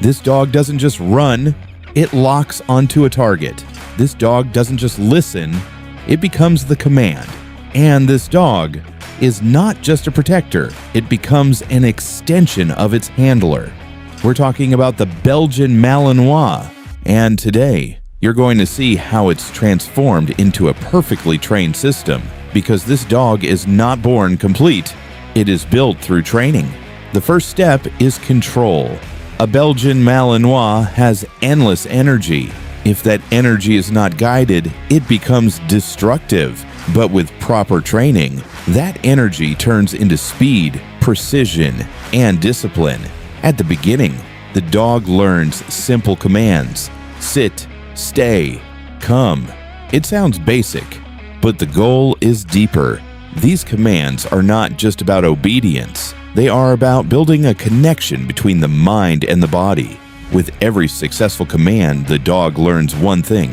This dog doesn't just run, it locks onto a target. This dog doesn't just listen, it becomes the command. And this dog is not just a protector, it becomes an extension of its handler. We're talking about the Belgian Malinois, and today you're going to see how it's transformed into a perfectly trained system, because this dog is not born complete, it is built through training. The first step is control. A Belgian Malinois has endless energy. If that energy is not guided, it becomes destructive. But with proper training, that energy turns into speed, precision, and discipline. At the beginning, the dog learns simple commands: sit, stay, come. It sounds basic, but the goal is deeper. These commands are not just about obedience. They are about building a connection between the mind and the body. With every successful command, the dog learns one thing: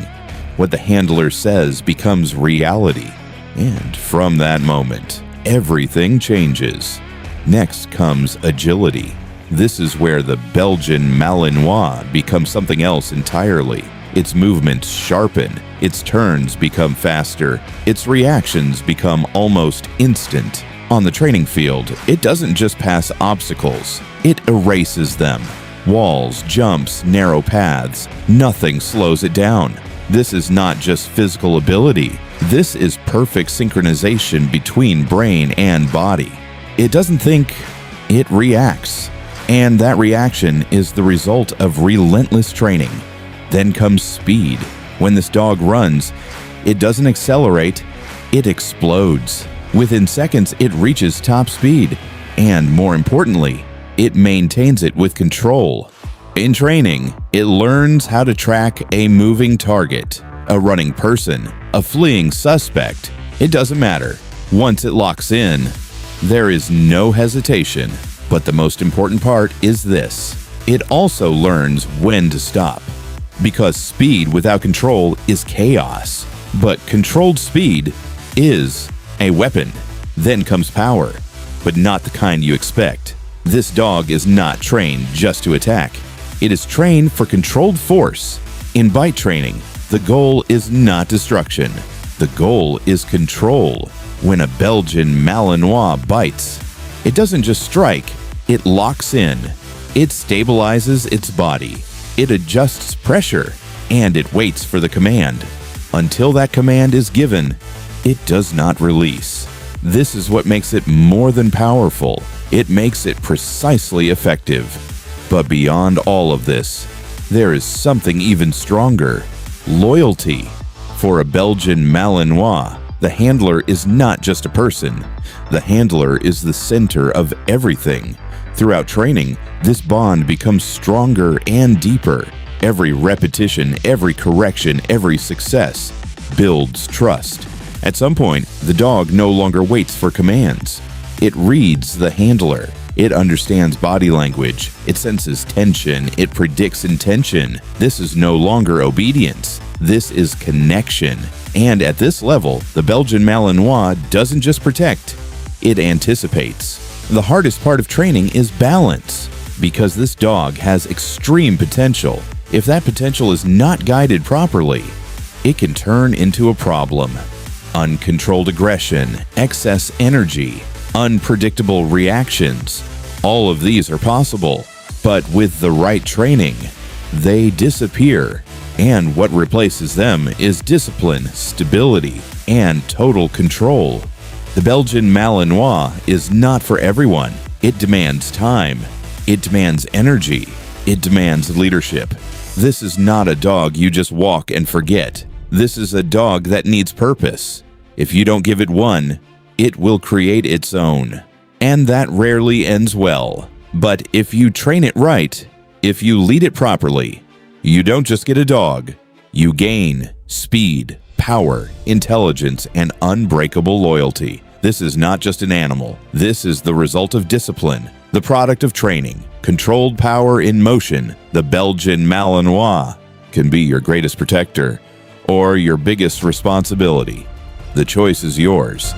what the handler says becomes reality. And from that moment, everything changes. Next comes agility. This is where the Belgian Malinois becomes something else entirely. Its movements sharpen, its turns become faster, its reactions become almost instant. On the training field, it doesn't just pass obstacles, it erases them. Walls, jumps, narrow paths, nothing slows it down. This is not just physical ability, this is perfect synchronization between brain and body. It doesn't think, it reacts. And that reaction is the result of relentless training. Then comes speed. When this dog runs, it doesn't accelerate, it explodes. Within seconds, it reaches top speed. And more importantly, it maintains it with control. In training, it learns how to track a moving target, a running person, a fleeing suspect. It doesn't matter. Once it locks in, there is no hesitation. But the most important part is this: it also learns when to stop. Because speed without control is chaos, but controlled speed is a weapon. Then comes power, but not the kind you expect. This dog is not trained just to attack. It is trained for controlled force. In bite training, the goal is not destruction. The goal is control. When a Belgian Malinois bites, it doesn't just strike, it locks in. It stabilizes its body. It adjusts pressure, and it waits for the command. Until that command is given, it does not release. This is what makes it more than powerful. It makes it precisely effective. But beyond all of this, there is something even stronger: loyalty. For a Belgian Malinois, the handler is not just a person. The handler is the center of everything. Throughout training, this bond becomes stronger and deeper. Every repetition, every correction, every success builds trust. At some point, the dog no longer waits for commands. It reads the handler. It understands body language. It senses tension. It predicts intention. This is no longer obedience. This is connection. And at this level, the Belgian Malinois doesn't just protect, it anticipates. The hardest part of training is balance, because this dog has extreme potential. If that potential is not guided properly, it can turn into a problem. Uncontrolled aggression, excess energy, unpredictable reactions. All of these are possible, but with the right training, they disappear. And what replaces them is discipline, stability, and total control. The Belgian Malinois is not for everyone. It demands time. It demands energy. It demands leadership. This is not a dog you just walk and forget. This is a dog that needs purpose. If you don't give it one, it will create its own. And that rarely ends well. But if you train it right, if you lead it properly, you don't just get a dog. You gain speed, power, intelligence, and unbreakable loyalty. This is not just an animal. This is the result of discipline, the product of training. Controlled power in motion. The Belgian Malinois can be your greatest protector or your biggest responsibility. The choice is yours.